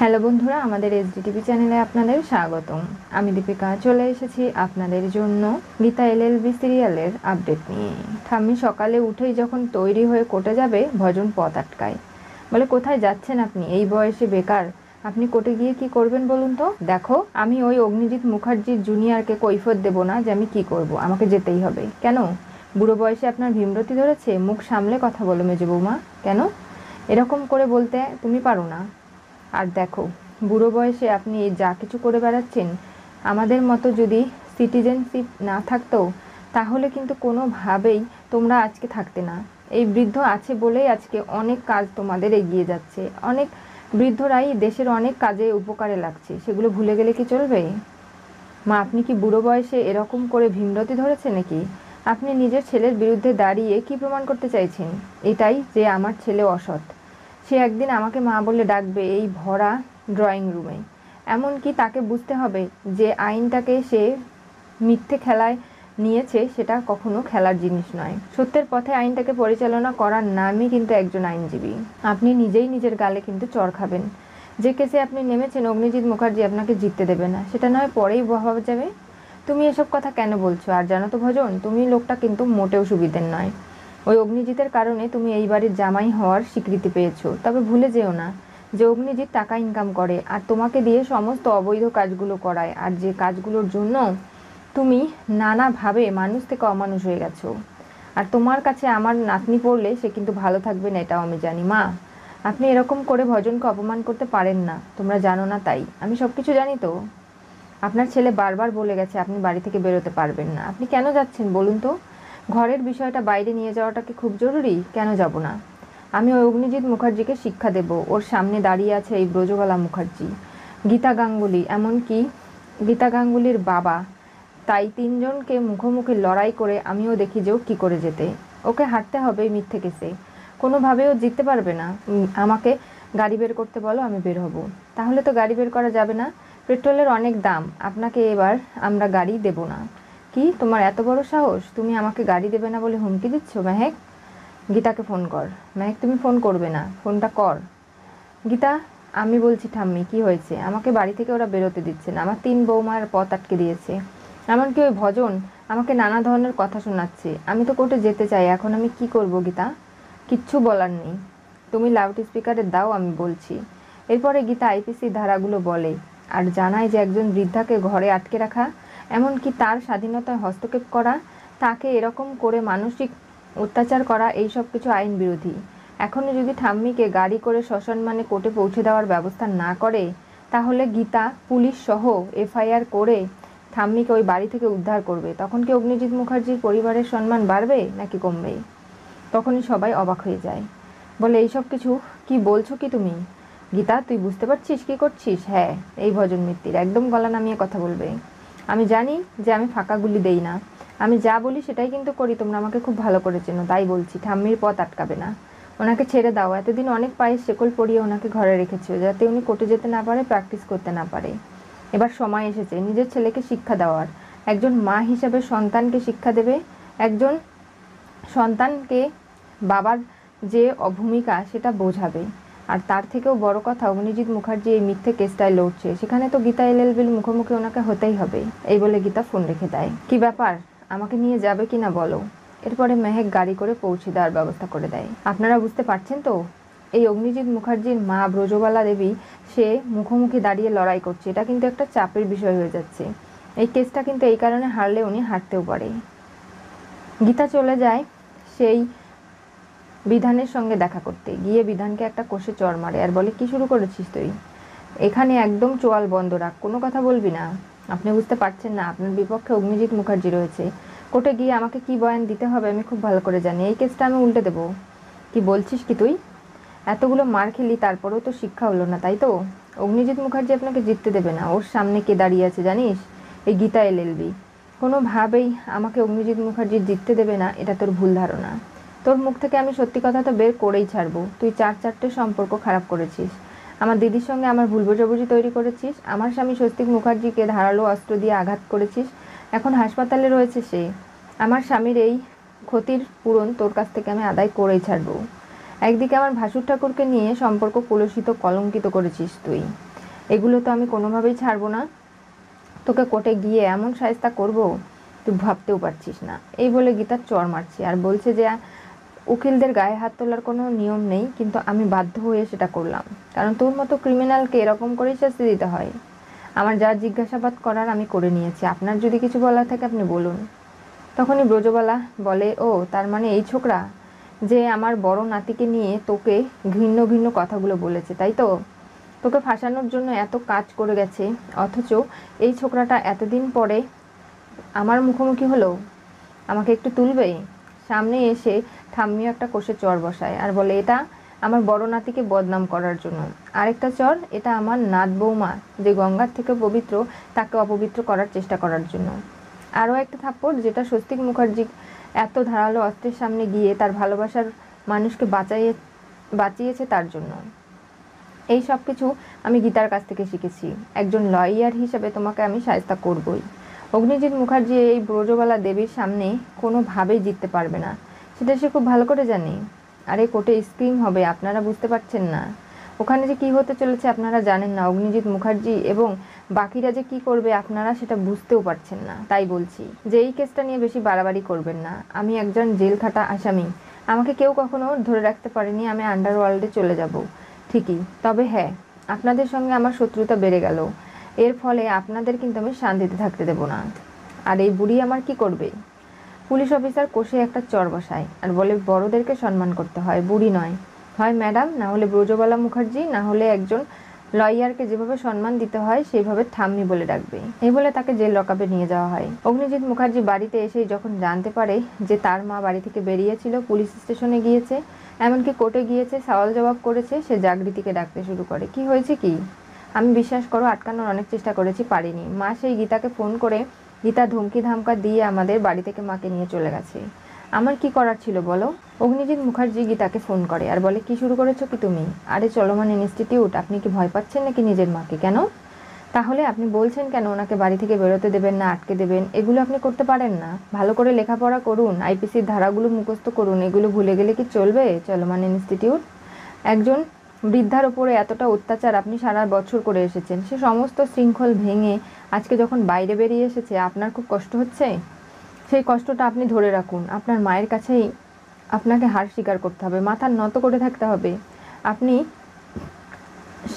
Hello বন্ধুরা, আমাদের SDTV চ্যানেলে আপনাদের স্বাগতম। আমি দীপিকা চলে এসেছি আপনাদের জন্য গীতা এলএলবি সিরিয়ালের আপডেট নিয়ে। ঠাম্মি সকালে উঠেই যখন তৈরি হয়ে কোর্টে যাবে, ভজন পথ আটকায়। বলে, কোথায় যাচ্ছেন আপনি? এই বয়সে বেকার, আপনি কোর্টে গিয়ে কি করবেন বলুন তো? দেখো, আমি ওই অগ্নিজিৎ মুখার্জির জুনিয়রকে কৈফিয়ত দেবো না যে আমি কি করব, আমাকে যেতেই হবে। কেন? বুড়ো বয়সে আপনার ভীমরতি ধরেছে? মুখ সামলে কথা বলো মেজো বৌমা। কেন এরকম করে বলতে তুমি পারো না? আর দেখো, বুড়ো বয়সে আপনি যা কিছু করে বেড়াচ্ছেন, আমাদের মতো যদি সিটিজেনশিপ না থাকতো তাহলে কিন্তু কোনোভাবেই তোমরা আজকে থাকতে না। এই বৃদ্ধ আছে বলেই আজকে অনেক কাজ তোমাদের এগিয়ে যাচ্ছে। অনেক বৃদ্ধরাই দেশের অনেক কাজে উপকারে লাগছে, সেগুলো ভুলে গেলে কি চলবে? মা, আপনি কি বুড়ো বয়সে এরকম করে ভীমরতি ধরেছে নাকি? আপনি নিজের ছেলের বিরুদ্ধে দাঁড়িয়ে কি প্রমাণ করতে চাইছেন? এটাই যে আমার ছেলে অসৎ। সে একদিন আমাকে মা বলে ডাকবে এই ভরা ড্রয়িং রুমে। এমনকি তাকে বুঝতে হবে যে আইনটাকে সে মিথ্যে খেলায় নিয়েছে, সেটা কখনো খেলার জিনিস নয়। সত্যের পথে আইনটাকে পরিচালনা করার নামই কিন্তু একজন আইনজীবী। আপনি নিজেই নিজের গালে কিন্তু চড় খাবেন। যে কেসে আপনি নেমেছেন, অগ্নিজিৎ মুখার্জি আপনাকে জিততে দেবে না, সেটা নয় পরেই ভাবা যাবে। তুমি এসব কথা কেন বলছো? আর জানো তো ভজন, তুমি লোকটা কিন্তু মোটেও সুবিধের নয়। ওই অগ্নিজিতের কারণে তুমি এই বাড়ির জামাই হওয়ার স্বীকৃতি পেয়েছো। তবে ভুলে যেও না যে অগ্নিজিৎ টাকা ইনকাম করে আর তোমাকে দিয়ে সমস্ত অবৈধ কাজগুলো করায়, আর যে কাজগুলোর জন্য তুমি নানাভাবে মানুষ থেকে অমানুষ হয়ে গেছো। আর তোমার কাছে আমার নাতনি পড়লে সে কিন্তু ভালো থাকবে না, এটাও আমি জানি। মা, আপনি এরকম করে ভজনকে অপমান করতে পারেন না। তোমরা জানো না তাই, আমি সব কিছু জানি তো। আপনার ছেলে বারবার বলে গেছে আপনি বাড়ি থেকে বেরোতে পারবেন না। আপনি কেন যাচ্ছেন বলুন তো? ঘরের বিষয়টা বাইরে নিয়ে যাওয়াটা কি খুব জরুরি? কেন যাব না? আমি ওই অগ্নিজিৎ মুখার্জিকে শিক্ষা দেব। ওর সামনে দাঁড়িয়ে আছে এই ব্রজবালা মুখার্জি, গীতা গাঙ্গুলি, এমনকি গীতা গাঙ্গুলির বাবা। তাই তিনজনকে মুখোমুখি লড়াই করে আমিও দেখি যে ও কী করে যেতে। ওকে হারতে হবে এই মিথ্যে কেসে। কোনোভাবেও জিততে পারবে না। আমাকে গাড়ি বের করতে বলো, আমি বের হব। তাহলে তো গাড়ি বের করা যাবে না, পেট্রোলের অনেক দাম। আপনাকে এবার আমরা গাড়ি দেব না। কি তোমার এত বড় সাহস? তুমি আমাকে গাড়ি দেবে না বলে হুমকি দিচ্ছ? মেহেক, গীতাকে ফোন কর। মেহেক, তুমি ফোন করবে না, ফোনটা কর। গীতা, আমি বলছি ঠাম্মি, কি হয়েছে? আমাকে বাড়ি থেকে ওরা বেরোতে দিচ্ছে না, আমার 3 বৌমার পথ আটকে দিয়েছে। এমনকি ওই ভজন আমাকে নানা ধরনের কথা শোনাচ্ছে। আমি তো কোর্টে যেতে চাই, এখন আমি কি করব গীতা? কিচ্ছু বলার নেই, তুমি লাউড স্পিকারে দাও, আমি বলছি। এরপরে গীতা আইপিসি ধারাগুলো বলে আর জানায় যে একজন বৃদ্ধাকে ঘরে আটকে রাখা, এমনকি তার স্বাধীনতায় হস্তক্ষেপ করা, তাকে এরকম করে মানসিক অত্যাচার করা, এই সব কিছু আইন বিরোধী। এখনও যদি ঠাম্মিকে গাড়ি করে সসম্মানে কোর্টে পৌঁছে দেওয়ার ব্যবস্থা না করে, তাহলে গীতা পুলিশ সহ এফআইআর করে ঠাম্মিকে ওই বাড়ি থেকে উদ্ধার করবে। তখন কি অগ্নিজিৎ মুখার্জির পরিবারের সম্মান বাড়বে নাকি কমবে? তখনই সবাই অবাক হয়ে যায়, বলে এইসব কিছু কি বলছো কি তুমি? গীতা, তুই বুঝতে পারছিস কি করছিস? হ্যাঁ, এই ভজন মিত্তির একদম গলা নামিয়ে কথা বলবে। আমি জানি যে আমি ফাঁকা গুলি দেই না, আমি যা বলি সেটাই কিন্তু করি। তোমরা আমাকে খুব ভালো করে চেনো, তাই বলছি ঠাম্মির পথ আটকাবে না। ওনাকে ছেড়ে দাও। এতদিন অনেক পায়ে শেকল পরিয়ে ওনাকে ঘরে রেখেছো যাতে উনি কোর্টে যেতে না পারে, প্র্যাকটিস করতে না পারে। এবার সময় এসেছে নিজের ছেলেকে শিক্ষা দেওয়ার। একজন মা হিসাবে সন্তানকে শিক্ষা দেবে। একজন সন্তানকে বাবার যে ভূমিকা সেটা বোঝাবে। আর তার থেকেও বড় কথা, অগ্নিজিৎ মুখার্জি এই মিথ্যে কেসটায় লড়ছে, সেখানে তো গীতা এলএলবির মুখোমুখি ওনাকে হতেই হবে। এই বলে গীতা ফোন রেখে দেয়। কি ব্যাপার, আমাকে নিয়ে যাবে কি না বলো? এরপরে মেহেক গাড়ি করে পৌঁছে দেওয়ার ব্যবস্থা করে দেয়। আপনারা বুঝতে পারছেন তো, এই অগ্নিজিৎ মুখার্জির মা ব্রজবালা দেবী, সে মুখোমুখি দাঁড়িয়ে লড়াই করছে। এটা কিন্তু একটা চাপের বিষয় হয়ে যাচ্ছে। এই কেসটা কিন্তু এই কারণে হারলে উনি হারতেও পারে। গীতা চলে যায় সেই বিধানের সঙ্গে দেখা করতে। গিয়ে বিধানকে একটা কষে চড় মারে আর বলে, কি শুরু করেছিস তুই? এখানে একদম চোয়াল বন্ধ রাখ, কোনো কথা বলবি না। আপনি বুঝতে পারছেন না, আপনার বিপক্ষে অগ্নিজিৎ মুখার্জি রয়েছে। কোর্টে গিয়ে আমাকে কি বয়ান দিতে হবে আমি খুব ভালো করে জানি। এই কেসটা আমি উল্টে দেবো। কি বলছিস কি তুই? এতগুলো মার খেলি, তারপরেও তো শিক্ষা হলো না, তাই তো? অগ্নিজিৎ মুখার্জি আপনাকে জিততে দেবে না। ওর সামনে কে দাঁড়িয়ে আছে জানিস? এই গীতা এলএলবি। কোনোভাবেই আমাকে অগ্নিজিৎ মুখার্জি জিততে দেবে না, এটা তোর ভুল ধারণা। তোর মুখ থেকে আমি সত্যি কথা তো বের করেই ছাড়বো। তুই 4-4টে সম্পর্ক খারাপ করেছিস, আমার দিদির সঙ্গে আমার ভুল বোঝাবুঝি তৈরি করেছিস, আমার স্বামী স্বস্তিক মুখার্জিকে ধারালো অস্ত্র দিয়ে আঘাত করেছিস, এখন হাসপাতালে রয়েছে সে। আমার স্বামীর এই ক্ষতির পূরণ তোর কাছ থেকে আমি আদায় করেই ছাড়বো। একদিকে আমার ভাসুর ঠাকুরকে নিয়ে সম্পর্ক কলুষিত, কলঙ্কিত করেছিস তুই। এগুলো তো আমি কোনোভাবেই ছাড়বো না। তোকে কোর্টে গিয়ে এমন শায়েস্তা করব তুই ভাবতেও পারছিস না। এই বলে গীতার চড় মারছে আর বলছে যে উকিলদের গায়ে হাত তোলার কোনো নিয়ম নেই, কিন্তু আমি বাধ্য হয়ে সেটা করলাম, কারণ তোর মতো ক্রিমিনালকে এরকম করেই শাস্তি দিতে হয়। আমার যা জিজ্ঞাসাবাদ করার আমি করে নিয়েছি, আপনার যদি কিছু বলার থাকে আপনি বলুন। তখনই ব্রজবালা বলে, ও তার মানে এই ছোকরা যে আমার বড় নাতিকে নিয়ে তোকে ঘৃণ্য ঘৃণ্য কথাগুলো বলেছে, তাই তো? তোকে ফাঁসানোর জন্য এত কাজ করে গেছে, অথচ এই ছোকরাটা এতদিন পরে আমার মুখোমুখি হলো, আমাকে একটু তুলবে? সামনে এসে ঠাম্মিও একটা কষে চর বসায় আর বলে, এটা আমার বড় নাতিকে বদনাম করার জন্য। আরেকটা চর, এটা আমার নাত বৌমা যে গঙ্গার থেকে পবিত্র তাকে অপবিত্র করার চেষ্টা করার জন্য। আরও একটা থাপ্পড়, যেটা স্বস্তিক মুখার্জি এত ধারালো অস্ত্রের সামনে গিয়ে তার ভালোবাসার মানুষকে বাঁচিয়েছে তার জন্য। এই সব কিছু আমি গীতার কাছ থেকে শিখেছি। একজন লয়ার হিসেবে তোমাকে আমি শায়েস্তা করবই। অগ্নিজিৎ মুখার্জি এই ব্রজবালা দেবীর সামনে কোনোভাবেই জিততে পারবে না, সেটা সে খুব ভালো করে জানে। আর এই কোর্টে স্ক্রিম হবে, আপনারা বুঝতে পারছেন না। ওখানে যে কি হতে চলেছে আপনারা জানেন না। অগ্নিজিৎ মুখার্জি এবং বাকিরা যে কি করবে আপনারা সেটা বুঝতেও পারছেন না। তাই বলছি যে এই কেসটা নিয়ে বেশি বাড়াবাড়ি করবেন না। আমি একজন জেল খাটা আসামি, আমাকে কেউ কখনো ধরে রাখতে পারেনি। আমি আন্ডারওয়ার্ল্ডে চলে যাব ঠিকই, তবে হ্যাঁ, আপনাদের সঙ্গে আমার শত্রুতা বেড়ে গেল। এর ফলে আপনাদের কিন্তু আমি শান্তিতে থাকতে দেব না। আর এই বুড়ি আমার কি করবে? পুলিশ অফিসার কষে একটা চর বসায় আর বলে, বড়দেরকে সম্মান করতে হয়, বুড়ি নয়। হয় ম্যাডাম, না হলে ব্রজবালা মুখার্জি, না হলে একজন লয়ারকে যেভাবে সম্মান দিতে হয় সেইভাবে ঠাম্মি বলে ডাকবে। এই বলে তাকে জেল লকআপে নিয়ে যাওয়া হয়। অগ্নিজিৎ মুখার্জি বাড়িতে এসেই যখন জানতে পারে যে তার মা বাড়ি থেকে বেরিয়েছিল, পুলিশ স্টেশনে গিয়েছে, এমনকি কোর্টে গিয়েছে, সওয়াল জবাব করেছে, সে জাগৃতিকে ডাকতে শুরু করে। কি হয়েছে কি? আমি বিশ্বাস করো আটকানোর অনেক চেষ্টা করেছি, পারিনি। মা সেই গীতাকে ফোন করে, গীতা ধমকি ধামকা দিয়ে আমাদের বাড়ি থেকে মাকে নিয়ে চলে গেছে। আমার কি করার ছিল বলো? অগ্নিজিৎ মুখার্জি গীতাকে ফোন করে আর বলে, কি শুরু করেছো কি তুমি? আরে চলমান ইনস্টিটিউট, আপনি কি ভয় পাচ্ছেন নাকি নিজের মাকে? কেন? তাহলে আপনি বলছেন কেন ওনাকে বাড়ি থেকে বেরোতে দেবেন না, আটকে দেবেন? এগুলো আপনি করতে পারেন না? ভালো করে লেখাপড়া করুন, আইপিসির ধারাগুলো মুখস্থ করুন, এগুলো ভুলে গেলে কি চলবে? চলমান ইনস্টিটিউট, একজন বৃদ্ধার ওপরে এতটা অত্যাচার আপনি সারা বছর করে এসেছেন, সে সমস্ত শৃঙ্খল ভেঙে আজকে যখন বাইরে বেরিয়ে এসেছে আপনার খুব কষ্ট হচ্ছে। সেই কষ্টটা আপনি ধরে রাখুন। আপনার মায়ের কাছেই আপনাকে হার স্বীকার করতে হবে, মাথা নত করে থাকতে হবে। আপনি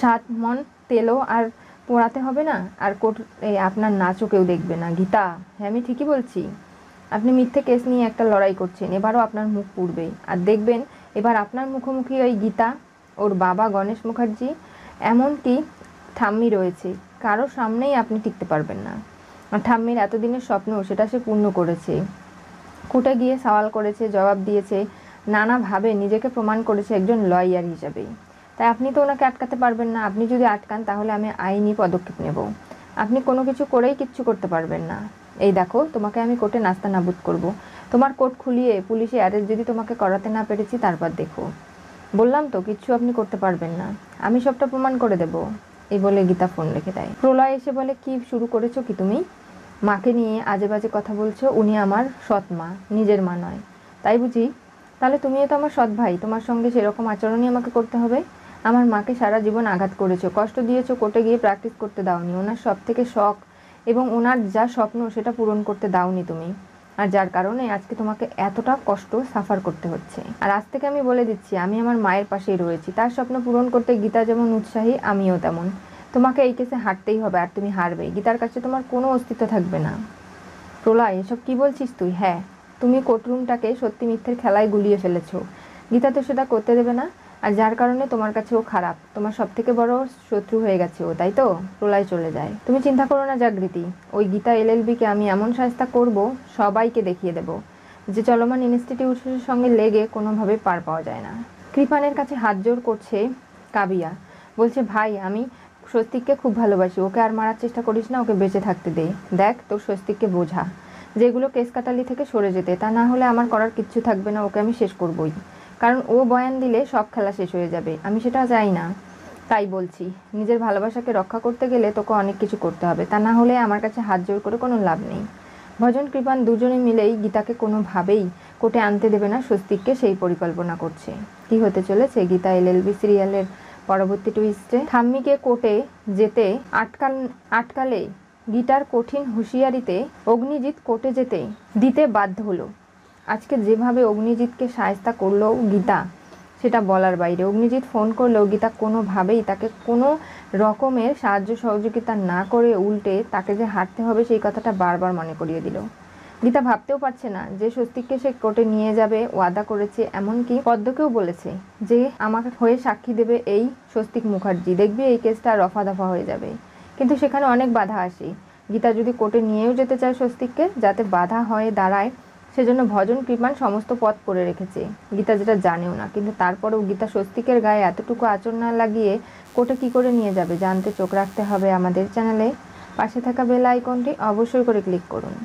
7 মণ তেলও আর পোড়াতে হবে না, আর আপনার নাচও কেউ দেখবে না। গীতা, হ্যাঁ আমি ঠিকই বলছি। আপনি মিথ্যে কেস নিয়ে একটা লড়াই করছেন, এবারও আপনার মুখ পুড়বে। আর দেখবেন এবার আপনার মুখোমুখি ওই গীতা, ওর বাবা গণেশ মুখার্জি, এমনকি ঠাম্মি রয়েছে, কারো সামনেই আপনি টিকতে পারবেন না। আর ঠাম্মির এতদিনের স্বপ্ন সেটা সে পূর্ণ করেছে, কোর্টে গিয়ে সওয়াল করেছে, জবাব দিয়েছে, নানাভাবে নিজেকে প্রমাণ করেছে একজন লয়ার হিসাবে। তাই আপনি তো ওনাকে আটকাতে পারবেন না। আপনি যদি আটকান তাহলে আমি আইনি পদক্ষেপ নেব। আপনি কোনো কিছু করেই কিচ্ছু করতে পারবেন না। এই দেখো, তোমাকে আমি কোর্টে নাস্তানাবুদ করব। তোমার কোর্ট খুলিয়ে পুলিশে অ্যারেস্ট যদি তোমাকে করাতে না পেরেছি তারপর দেখো। বললাম তো কিচ্ছু আপনি করতে পারবেন না, আমি সবটা প্রমাণ করে দেব। এই বলে গীতা ফোন রেখে দেয়। প্রলয় এসে বলে, কি শুরু করেছো কি তুমি? মাকে নিয়ে আজে বাজে কথা বলছো। উনি আমার সৎ মা, নিজের মা নয়, তাই বুঝি? তাহলে তুমিও তো আমার সৎ ভাই, তোমার সঙ্গে সেরকম আচরণই আমাকে করতে হবে। আমার মাকে সারা জীবন আঘাত করেছো, কষ্ট দিয়েছো, কোর্টে গিয়ে প্র্যাকটিস করতে দাওনি, ওনার সব থেকে শখ এবং ওনার যা স্বপ্ন সেটা পূরণ করতে দাওনি তুমি। আর যার কারণে আজকে তোমাকে এতটা কষ্ট সাফার করতে হচ্ছে। আর আজ থেকে আমি বলে দিচ্ছি, আমি আমার মায়ের পাশেই রয়েছি। তার স্বপ্ন পূরণ করতে গীতা যেমন উৎসাহী, আমিও তেমন। তোমাকে এই কেসে হারতেই হবে, আর তুমি হারবে। গীতার কাছে তোমার কোনো অস্তিত্ব থাকবে না। প্রলয়, এসব কি বলছিস তুই? হ্যাঁ, তুমি কোর্টরুমটাকে সত্যি মিথ্যের খেলায় গুলিয়ে ফেলেছো। গীতা তো সেটা করতে দেবে না, আর যার কারণে তোমার কাছে ও খারাপ, তোমার সব থেকে বড় শত্রু হয়ে গেছে ও, তাই তো? প্রলয় চলে যায়। তুমি চিন্তা করো না জাগৃতি, ওই গীতা এলএলবিকে আমি এমন শাস্তি করব, সবাইকে দেখিয়ে দেব যে চলমান ইনস্টিটিউটের সঙ্গে লেগে কোনোভাবে পার পাওয়া যায় না। কৃপানের কাছে হাত জোর করছে কাবিয়া, বলছে, ভাই আমি স্বস্তিককে খুব ভালোবাসি, ওকে আর মারার চেষ্টা করিস না, ওকে বেঁচে থাকতে দে। দেখ, তোর স্বস্তিককে বোঝা যেগুলো কেস কাটালি থেকে সরে যেতে, তা না হলে আমার করার কিচ্ছু থাকবে না, ওকে আমি শেষ করবই। কারণ ও বয়ান দিলে সব খেলা শেষ হয়ে যাবে, আমি সেটা চাই না। তাই বলছি, নিজের ভালোবাসাকে রক্ষা করতে গেলে তোকে অনেক কিছু করতে হবে, তা না হলে আমার কাছে হাত জোর করে কোনো লাভ নেই। ভজন কৃপান দুজনে মিলেই গীতাকে কোনোভাবেই কোর্টে আনতে দেবে না স্বস্তিককে, সেই পরিকল্পনা করছে। কি হতে চলেছে গীতা এলএলবি সিরিয়ালের পরবর্তী টুইস্টে? ঠাম্মিকে কোর্টে যেতে আটকালে গীতার কঠিন হুঁশিয়ারিতে অগ্নিজিৎ কোর্টে যেতে দিতে বাধ্য হলো। আজকে যেভাবে অগ্নিজিৎকে শায়েস্তা করলো গীতা, সেটা বলার বাইরে। অগ্নিজিৎ ফোন করলেও গীতা কোনোভাবেই তাকে কোনো রকমের সাহায্য সহযোগিতা না করে উল্টে তাকে যে হারতে হবে সেই কথাটা বারবার মনে করিয়ে দিল। গীতা ভাবতেও পারছে না যে স্বস্তিককে সে কোর্টে নিয়ে যাবে, ওয়াদা করেছে। এমনকি পদ্মকেও বলেছে যে আমাকে হয়ে সাক্ষী দেবে এই স্বস্তিক মুখার্জি, দেখবি এই কেসটা রফা দফা হয়ে যাবে। কিন্তু সেখানে অনেক বাধা আসে। গীতা যদি কোর্টে নিয়েও যেতে চায় স্বস্তিককে, যাতে বাধা হয়ে দাঁড়ায় সেজন্য ভজন কৃপান সমস্ত পথ করে রেখেছে। গীতা যেটা জানেও না, কিন্তু তারপরেও গীতা স্বস্তিকের গায়ে এতটুকু আঁচড় না লাগিয়ে কোর্টে কী করে নিয়ে যাবে জানতে চোখ রাখতে হবে আমাদের চ্যানেলে। পাশে থাকা বেল আইকনটি অবশ্যই করে ক্লিক করুন।